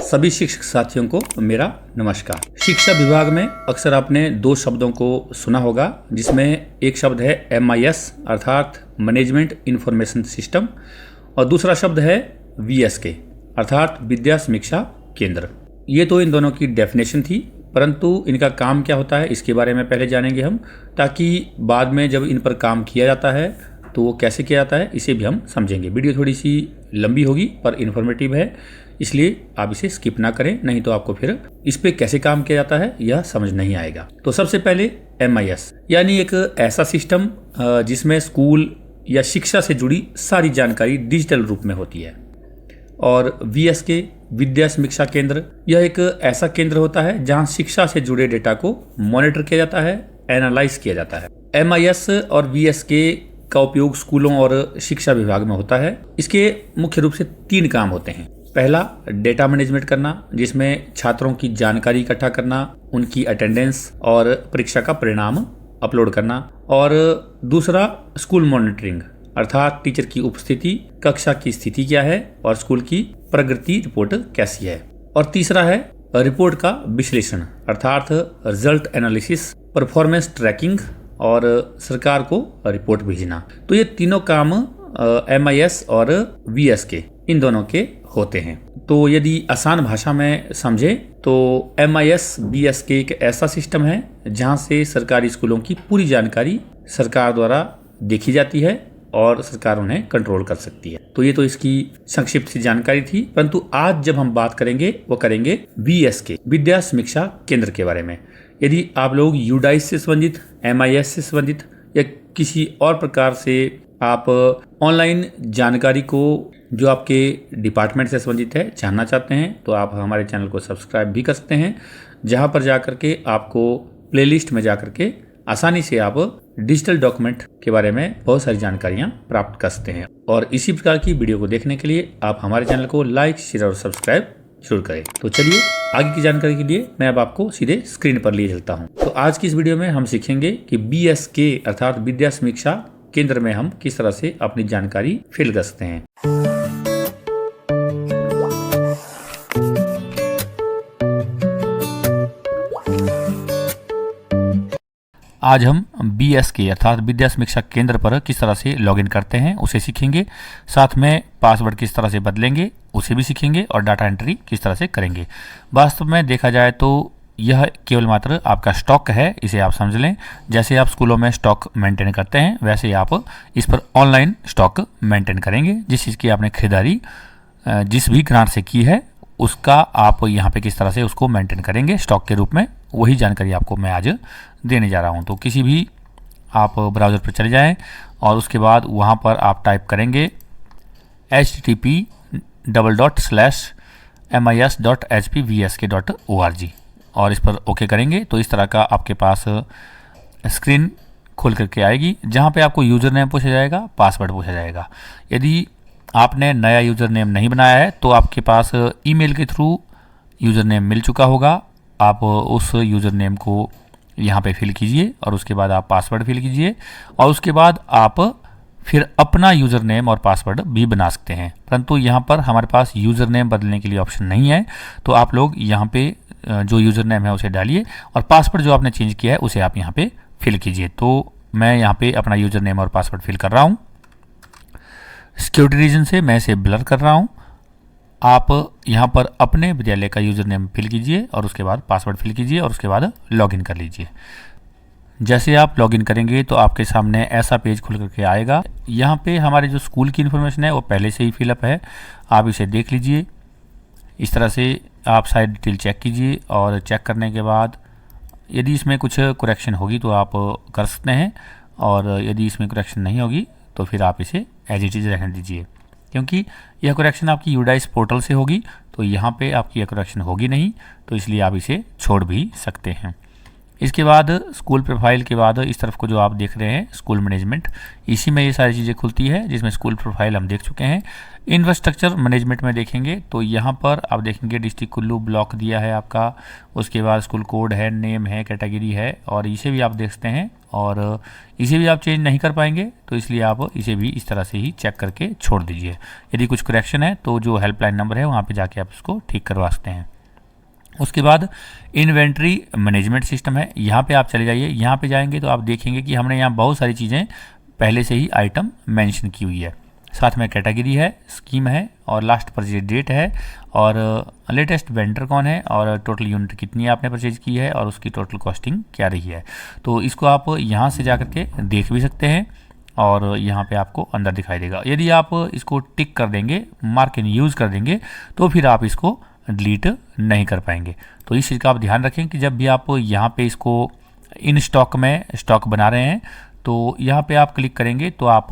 सभी शिक्षक साथियों को मेरा नमस्कार। शिक्षा विभाग में अक्सर आपने दो शब्दों को सुना होगा, जिसमें एक शब्द है MIS अर्थात मैनेजमेंट इंफॉर्मेशन सिस्टम और दूसरा शब्द है VSK अर्थात विद्या समीक्षा केंद्र। ये तो इन दोनों की डेफिनेशन थी, परंतु इनका काम क्या होता है इसके बारे में पहले जानेंगे हम, ताकि बाद में जब इन पर काम किया जाता है तो वो कैसे किया जाता है इसे भी हम समझेंगे। वीडियो थोड़ी सी लंबी होगी पर इन्फॉर्मेटिव है, इसलिए आप इसे स्किप ना करें, नहीं तो आपको फिर इस पे कैसे काम किया जाता है यह समझ नहीं आएगा। तो सबसे पहले MIS यानी एक ऐसा सिस्टम जिसमें स्कूल या शिक्षा से जुड़ी सारी जानकारी डिजिटल रूप में होती है। और VSK विद्या समीक्षा केंद्र, यह एक ऐसा केंद्र होता है जहां शिक्षा से जुड़े डेटा को मॉनिटर किया जाता है, एनालाइज किया जाता है। MIS और VSK का उपयोग स्कूलों और शिक्षा विभाग में होता है। इसके मुख्य रूप से 3 काम होते हैं। पहला, डेटा मैनेजमेंट करना, जिसमें छात्रों की जानकारी इकट्ठा करना, उनकी अटेंडेंस और परीक्षा का परिणाम अपलोड करना। और दूसरा, स्कूल मॉनिटरिंग अर्थात टीचर की उपस्थिति, कक्षा की स्थिति क्या है और स्कूल की प्रगति रिपोर्ट कैसी है। और तीसरा है रिपोर्ट का विश्लेषण अर्थात रिजल्ट एनालिसिस, परफॉर्मेंस ट्रैकिंग और सरकार को रिपोर्ट भेजना। तो ये तीनों काम MIS और VSK इन दोनों के होते हैं। तो यदि आसान भाषा में समझे तो MIS VSK एक ऐसा सिस्टम है जहां से सरकारी स्कूलों की पूरी जानकारी सरकार द्वारा देखी जाती है और सरकार उन्हें कंट्रोल कर सकती है। तो ये तो इसकी संक्षिप्त सी जानकारी थी, परंतु आज जब हम बात करेंगे वो करेंगे VSK विद्या समीक्षा केंद्र के बारे में। यदि आप लोग UDAIS से संबंधित, MIS से संबंधित या किसी और प्रकार से आप ऑनलाइन जानकारी को जो आपके डिपार्टमेंट से संबंधित है जानना चाहते हैं, तो आप हमारे चैनल को सब्सक्राइब भी कर सकते हैं, जहां पर जाकर के आपको प्लेलिस्ट में जाकर के आसानी से आप डिजिटल डॉक्यूमेंट के बारे में बहुत सारी जानकारियां प्राप्त कर सकते हैं। और इसी प्रकार की वीडियो को देखने के लिए आप हमारे चैनल को लाइक, शेयर और सब्सक्राइब जरूर करें। तो चलिए आगे की जानकारी के लिए मैं अब आपको सीधे स्क्रीन पर लिए चलता हूं। तो आज की इस वीडियो में हम सीखेंगे कि VSK अर्थात विद्या समीक्षा केंद्र में हम किस तरह से अपनी जानकारी फिल कर सकते हैं। आज हम VSK अर्थात विद्या समीक्षा केंद्र पर किस तरह से लॉगिन करते हैं उसे सीखेंगे, साथ में पासवर्ड किस तरह से बदलेंगे उसे भी सीखेंगे और डाटा एंट्री किस तरह से करेंगे। वास्तव में देखा जाए तो यह केवल मात्र आपका स्टॉक है, इसे आप समझ लें। जैसे आप स्कूलों में स्टॉक मेंटेन करते हैं वैसे ही आप इस पर ऑनलाइन स्टॉक मेंटेन करेंगे। जिस चीज़ की आपने खरीदारी जिस भी ग्रांट से की है उसका आप यहाँ पे किस तरह से उसको मेंटेन करेंगे स्टॉक के रूप में, वही जानकारी आपको मैं आज देने जा रहा हूँ। तो किसी भी आप ब्राउज़र पर चले जाएं और उसके बाद वहाँ पर आप टाइप करेंगे http://mis.hpvsk.org और इस पर ओके करेंगे तो इस तरह का आपके पास स्क्रीन खुल करके आएगी, जहाँ पे आपको यूज़र नेम पूछा जाएगा, पासवर्ड पूछा जाएगा। यदि आपने नया यूज़र नेम नहीं बनाया है तो आपके पास ईमेल के थ्रू यूज़र नेम मिल चुका होगा। आप उस यूज़र नेम को यहाँ पे फिल कीजिए और उसके बाद आप पासवर्ड फिल कीजिए और उसके बाद आप फिर अपना यूज़र नेम और पासवर्ड भी बना सकते हैं। परंतु यहाँ पर हमारे पास यूज़र नेम बदलने के लिए ऑप्शन नहीं है, तो आप लोग यहाँ पे जो यूज़र नेम है उसे डालिए और पासवर्ड जो आपने चेंज किया है उसे आप यहाँ पे फिल कीजिए। तो मैं यहाँ पे अपना यूज़र नेम और पासवर्ड फिल कर रहा हूँ। सिक्योरिटी रीजन से मैं इसे ब्लर कर रहा हूँ। आप यहाँ पर अपने विद्यालय का यूज़र नेम फिल कीजिए और उसके बाद पासवर्ड फिल कीजिए और उसके बाद लॉगिन कर लीजिए। जैसे आप लॉगिन करेंगे तो आपके सामने ऐसा पेज खुल करके आएगा। यहाँ पे हमारे जो स्कूल की इन्फॉर्मेशन है वो पहले से ही फिलअप है, आप इसे देख लीजिए। इस तरह से आप सारी डिटेल चेक कीजिए और चेक करने के बाद यदि इसमें कुछ करेक्शन होगी तो आप कर सकते हैं और यदि इसमें करेक्शन नहीं होगी तो फिर आप इसे एज इट इज़ रहने दीजिए, क्योंकि यह करेक्शन आपकी UDAIS पोर्टल से होगी तो यहाँ पे आपकी यह करेक्शन होगी नहीं, तो इसलिए आप इसे छोड़ भी सकते हैं। इसके बाद स्कूल प्रोफाइल के बाद इस तरफ को जो आप देख रहे हैं स्कूल मैनेजमेंट, इसी में ये सारी चीज़ें खुलती है, जिसमें स्कूल प्रोफाइल हम देख चुके हैं। इंफ्रास्ट्रक्चर मैनेजमेंट में देखेंगे तो यहाँ पर आप देखेंगे डिस्ट्रिक्ट कुल्लू ब्लॉक दिया है आपका, उसके बाद स्कूल कोड है, नेम है, कैटेगरी है और इसे भी आप देख सकते हैं और इसे भी आप चेंज नहीं कर पाएंगे, तो इसलिए आप इसे भी इस तरह से ही चेक करके छोड़ दीजिए। यदि कुछ करेक्शन है तो जो हेल्पलाइन नंबर है वहाँ पे जाके आप इसको ठीक करवा सकते हैं। उसके बाद इन्वेंट्री मैनेजमेंट सिस्टम है, यहाँ पे आप चले जाइए। यहाँ पे जाएंगे तो आप देखेंगे कि हमने यहाँ बहुत सारी चीज़ें पहले से ही आइटम मेंशन की हुई है। साथ में कैटेगरी है, स्कीम है और लास्ट परचेज डेट है और लेटेस्ट वेंडर कौन है और टोटल यूनिट कितनी आपने परचेज की है और उसकी टोटल कॉस्टिंग क्या रही है। तो इसको आप यहाँ से जा कर के देख भी सकते हैं और यहाँ पे आपको अंदर दिखाई देगा। यदि आप इसको टिक कर देंगे, मार्क इन यूज़ कर देंगे, तो फिर आप इसको डिलीट नहीं कर पाएंगे। तो इस चीज़ का आप ध्यान रखें कि जब भी आप यहाँ पे इसको इन स्टॉक में स्टॉक बना रहे हैं तो यहाँ पे आप क्लिक करेंगे तो आप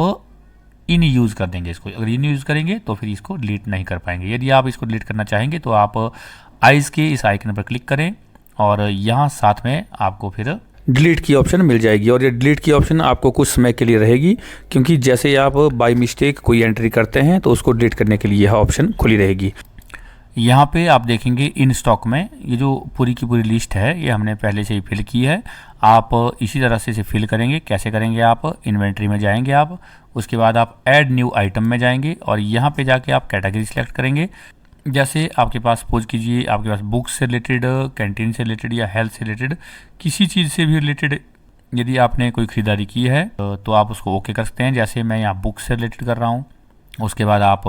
इन यूज़ कर देंगे इसको। अगर इन यूज़ करेंगे तो फिर इसको डिलीट नहीं कर पाएंगे। यदि आप इसको डिलीट करना चाहेंगे तो आप आइज़ के इस आइकन पर क्लिक करें और यहाँ साथ में आपको फिर डिलीट की ऑप्शन मिल जाएगी और ये डिलीट की ऑप्शन आपको कुछ समय के लिए रहेगी, क्योंकि जैसे आप बाय मिस्टेक कोई एंट्री करते हैं तो उसको डिलीट करने के लिए यह ऑप्शन खुली रहेगी। यहाँ पे आप देखेंगे इन स्टॉक में ये जो पूरी की पूरी लिस्ट है ये हमने पहले से ही फिल की है। आप इसी तरह से इसे फिल करेंगे। कैसे करेंगे? आप इन्वेंट्री में जाएंगे, आप उसके बाद आप ऐड न्यू आइटम में जाएंगे और यहाँ पे जाके आप कैटेगरी सिलेक्ट करेंगे। जैसे आपके पास सपोज कीजिए आपके पास बुक्स से रिलेटेड, कैंटीन से रिलेटेड या हेल्थ से रिलेटेड किसी चीज़ से भी रिलेटेड यदि आपने कोई ख़रीदारी की है तो आप उसको ओके कर सकते हैं। जैसे मैं यहाँ बुक्स से रिलेटेड कर रहा हूँ। उसके बाद आप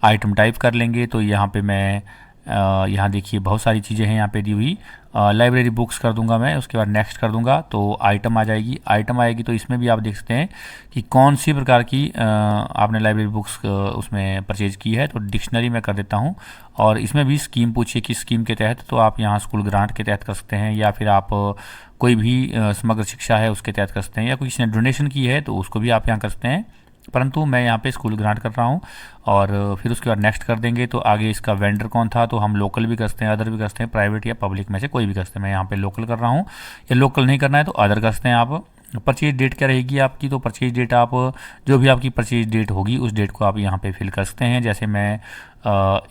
आइटम टाइप कर लेंगे तो यहाँ पे मैं यहाँ देखिए बहुत सारी चीज़ें हैं यहाँ पे दी हुई। लाइब्रेरी बुक्स कर दूंगा मैं, उसके बाद नेक्स्ट कर दूंगा तो आइटम आ जाएगी। आइटम आएगी तो इसमें भी आप देख सकते हैं कि कौन सी प्रकार की आपने लाइब्रेरी बुक्स उसमें परचेज की है। तो डिक्शनरी में कर देता हूँ और इसमें भी स्कीम पूछिए कि स्कीम के तहत, तो आप यहाँ स्कूल ग्रांट के तहत कर सकते हैं या फिर आप कोई भी समग्र शिक्षा है उसके तहत कर सकते हैं या कोई किसी ने डोनेशन की है तो उसको भी आप यहाँ कर सकते हैं। परंतु मैं यहाँ पे स्कूल ग्रांट कर रहा हूँ और फिर उसके बाद नेक्स्ट कर देंगे तो आगे इसका वेंडर कौन था, तो हम लोकल भी कर सकते हैं, अदर भी कर सकते हैं, प्राइवेट या पब्लिक में से कोई भी कर सकते हैं। मैं यहाँ पे लोकल कर रहा हूँ, या लोकल नहीं करना है तो अदर कर सकते हैं आप। परचेज डेट क्या रहेगी आपकी, तो परचेज डेट आप जो भी आपकी परचेज डेट होगी उस डेट को आप यहाँ पे फिल कर सकते हैं। जैसे मैं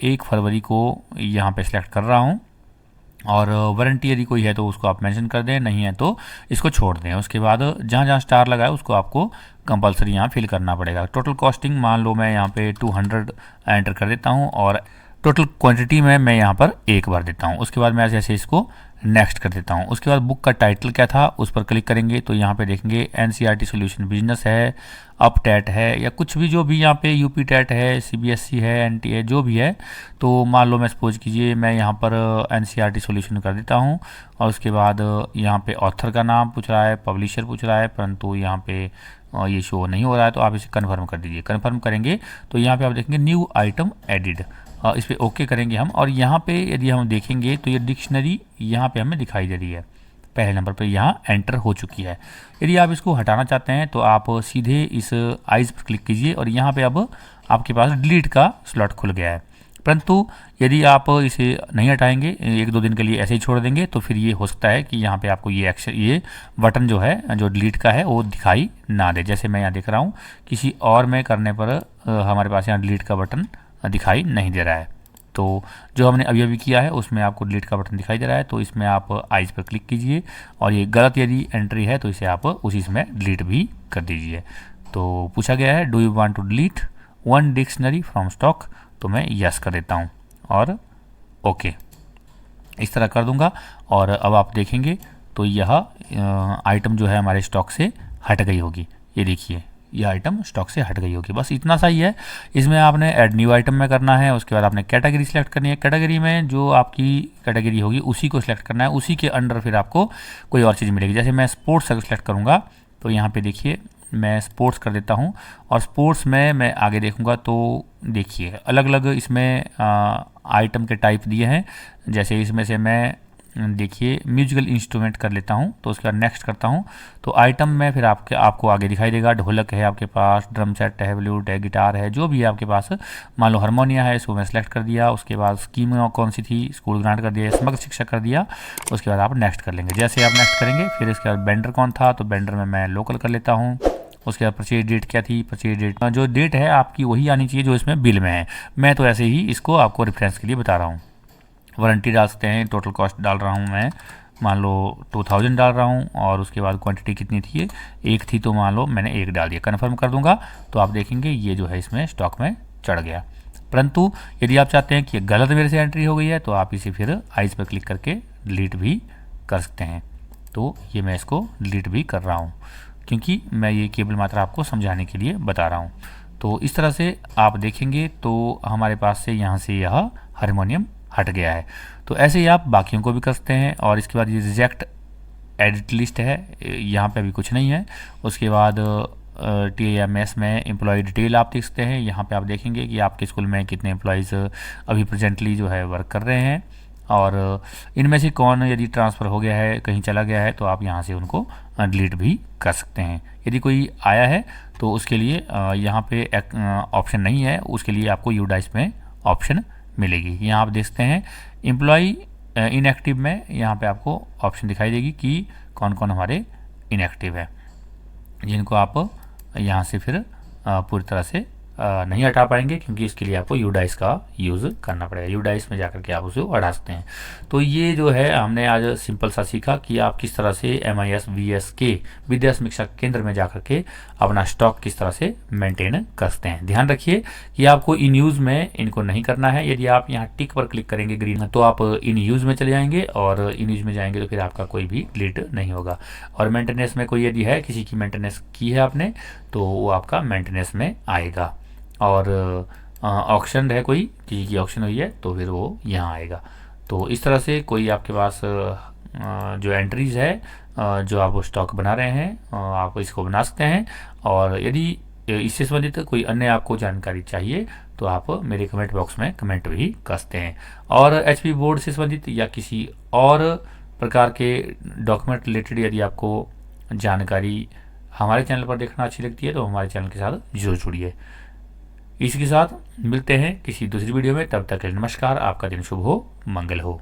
1 फरवरी को यहाँ पे सिलेक्ट कर रहा हूँ और वारंटी यदि कोई है तो उसको आप मेंशन कर दें, नहीं है तो इसको छोड़ दें। उसके बाद जहाँ जहाँ स्टार लगा है उसको आपको कंपलसरी यहाँ फिल करना पड़ेगा। टोटल कॉस्टिंग मान लो मैं यहाँ पे 200 एंटर कर देता हूँ और टोटल क्वांटिटी में मैं यहाँ पर 1 भर देता हूँ। उसके बाद मैं ऐसे इसको नेक्स्ट कर देता हूँ। उसके बाद बुक का टाइटल क्या था उस पर क्लिक करेंगे तो यहाँ पे देखेंगे एनसीईआरटी सॉल्यूशन बिजनेस है, अप टैट है या कुछ भी जो भी यहाँ पे यूपी टैट है, सीबीएसई है, एनटी है, जो भी है। तो मान लो मैं सपोज कीजिए मैं यहाँ पर एनसीईआरटी सॉल्यूशन कर देता हूँ और उसके बाद यहाँ पे ऑथर का नाम पूछ रहा है, पब्लिशर पूछ रहा है, परंतु यहाँ पे ये शो नहीं हो रहा है तो आप इसे कन्फर्म कर दीजिए। कन्फर्म करेंगे तो यहाँ पे आप देखेंगे न्यू आइटम एडिड, इस पर ओके करेंगे हम। और यहाँ पे यदि हम देखेंगे तो ये डिक्शनरी यहाँ पे हमें दिखाई दे रही है, पहले नंबर पे यहाँ एंटर हो चुकी है। यदि आप इसको हटाना चाहते हैं तो आप सीधे इस आइज पर क्लिक कीजिए और यहाँ पे अब आपके पास डिलीट का स्लॉट खुल गया है। परंतु यदि आप इसे नहीं हटाएंगे, 1-2 दिन के लिए ऐसे ही छोड़ देंगे, तो फिर ये हो सकता है कि यहाँ पे आपको ये बटन जो है जो डिलीट का है वो दिखाई ना दे। जैसे मैं यहाँ देख रहा हूँ किसी और में करने पर हमारे पास यहाँ डिलीट का बटन दिखाई नहीं दे रहा है। तो जो हमने अभी अभी किया है उसमें आपको डिलीट का बटन दिखाई दे रहा है, तो इसमें आप आइज पर क्लिक कीजिए और ये गलत यदि एंट्री है तो इसे आप उसी में डिलीट भी कर दीजिए। तो पूछा गया है do you want to delete 1 dictionary from stock, तो मैं यस कर देता हूँ और ओके इस तरह कर दूंगा। और अब आप देखेंगे तो यह आइटम जो है हमारे स्टॉक से हट गई होगी। ये देखिए यह आइटम स्टॉक से हट गई होगी। बस इतना सा ही है। इसमें आपने ऐड न्यू आइटम में करना है, उसके बाद आपने कैटेगरी सिलेक्ट करनी है। कैटेगरी में जो आपकी कैटेगरी होगी उसी को सिलेक्ट करना है, उसी के अंडर फिर आपको कोई और चीज़ मिलेगी। जैसे मैं स्पोर्ट्स अगर सिलेक्ट करूँगा तो यहाँ पे देखिए मैं स्पोर्ट्स कर देता हूँ और स्पोर्ट्स में मैं आगे देखूँगा तो देखिए अलग अलग इसमें आइटम के टाइप दिए हैं। जैसे इसमें से मैं देखिए म्यूजिकल इंस्ट्रूमेंट कर लेता हूँ, तो उसके बाद नेक्स्ट करता हूँ तो आइटम में फिर आपको आगे दिखाई देगा। ढोलक है आपके पास, ड्रम सेट है, फ्लूट है, गिटार है, जो भी है आपके पास। मान लो हारमोनिया है, इसको मैं सेलेक्ट कर दिया। उसके बाद स्कीम कौन सी थी, स्कूल ग्रांट कर दिया, समग्र शिक्षा कर दिया। उसके बाद आप नेक्स्ट कर लेंगे। जैसे आप नेक्स्ट करेंगे फिर इसके बाद बेंडर कौन था, तो बेंडर में मैं लोकल कर लेता हूँ। उसके बाद परचेज डेट क्या थी, परचेज डेट जो डेट है आपकी वही आनी चाहिए जो इसमें बिल में है। मैं तो ऐसे ही इसको आपको रेफरेंस के लिए बता रहा हूँ। वारंटी डाल सकते हैं, टोटल कॉस्ट डाल रहा हूँ मैं मान लो 2000 डाल रहा हूँ और उसके बाद क्वांटिटी कितनी थी, एक थी, तो मान लो मैंने 1 डाल दिया, कन्फर्म कर दूंगा तो आप देखेंगे ये जो है इसमें स्टॉक में चढ़ गया। परंतु यदि आप चाहते हैं कि गलत मेरे से एंट्री हो गई है तो आप इसे फिर आइज पर क्लिक करके डिलीट भी कर सकते हैं। तो ये मैं इसको डिलीट भी कर रहा हूँ क्योंकि मैं ये केवल मात्र आपको समझाने के लिए बता रहा हूँ। तो इस तरह से आप देखेंगे तो हमारे पास से यहाँ से यह हारमोनियम हट गया है। तो ऐसे ही आप बाकियों को भी कर सकते हैं। और इसके बाद ये रिजेक्ट एडिट लिस्ट है, यहाँ पे अभी कुछ नहीं है। उसके बाद TMS में एम्प्लॉय डिटेल आप देख सकते हैं। यहाँ पे आप देखेंगे कि आपके स्कूल में कितने एम्प्लॉयज़ अभी प्रेजेंटली जो है वर्क कर रहे हैं और इनमें से कौन यदि ट्रांसफ़र हो गया है, कहीं चला गया है, तो आप यहाँ से उनको डिलीट भी कर सकते हैं। यदि कोई आया है तो उसके लिए यहाँ पे ऑप्शन नहीं है, उसके लिए आपको यूडाइस में ऑप्शन मिलेगी। यहाँ आप देखते हैं एम्प्लॉय इनएक्टिव में यहाँ पे आपको ऑप्शन दिखाई देगी कि कौन कौन हमारे इनएक्टिव है, जिनको आप यहाँ से फिर पूरी तरह से नहीं हटा पाएंगे क्योंकि इसके लिए आपको यूडाइस का यूज़ करना पड़ेगा। यूडाइस में जाकर के आप उसे हटा सकते हैं। तो ये जो है हमने आज सिंपल सा सीखा कि आप किस तरह से MIS VS के विद्या समीक्षा केंद्र में जाकर के अपना स्टॉक किस तरह से मेंटेन कर सकते हैं। ध्यान रखिए कि आपको इन यूज़ में इनको नहीं करना है। यदि आप यहाँ टिक पर क्लिक करेंगे ग्रीन, तो आप इन यूज़ में चले जाएंगे और इन यूज़ में जाएंगे तो फिर आपका कोई भी डिलीट नहीं होगा। और मेंटेनेंस में कोई यदि है, किसी की मेंटेनेंस की है आपने, तो वो आपका मेंटेनेंस में आएगा। और ऑक्शन है, कोई किसी की ऑक्शन हुई है तो फिर वो यहाँ आएगा। तो इस तरह से कोई आपके पास जो एंट्रीज़ है, जो आप स्टॉक बना रहे हैं, आप इसको बना सकते हैं। और यदि इससे संबंधित कोई अन्य आपको जानकारी चाहिए तो आप मेरे कमेंट बॉक्स में कमेंट भी कर सकते हैं। और HP बोर्ड से संबंधित या किसी और प्रकार के डॉक्यूमेंट रिलेटेड यदि आपको जानकारी हमारे चैनल पर देखना अच्छी लगती है तो हमारे चैनल के साथ जरूर जुड़िए। इसी के साथ मिलते हैं किसी दूसरी वीडियो में, तब तक के लिए नमस्कार। आपका दिन शुभ हो, मंगल हो।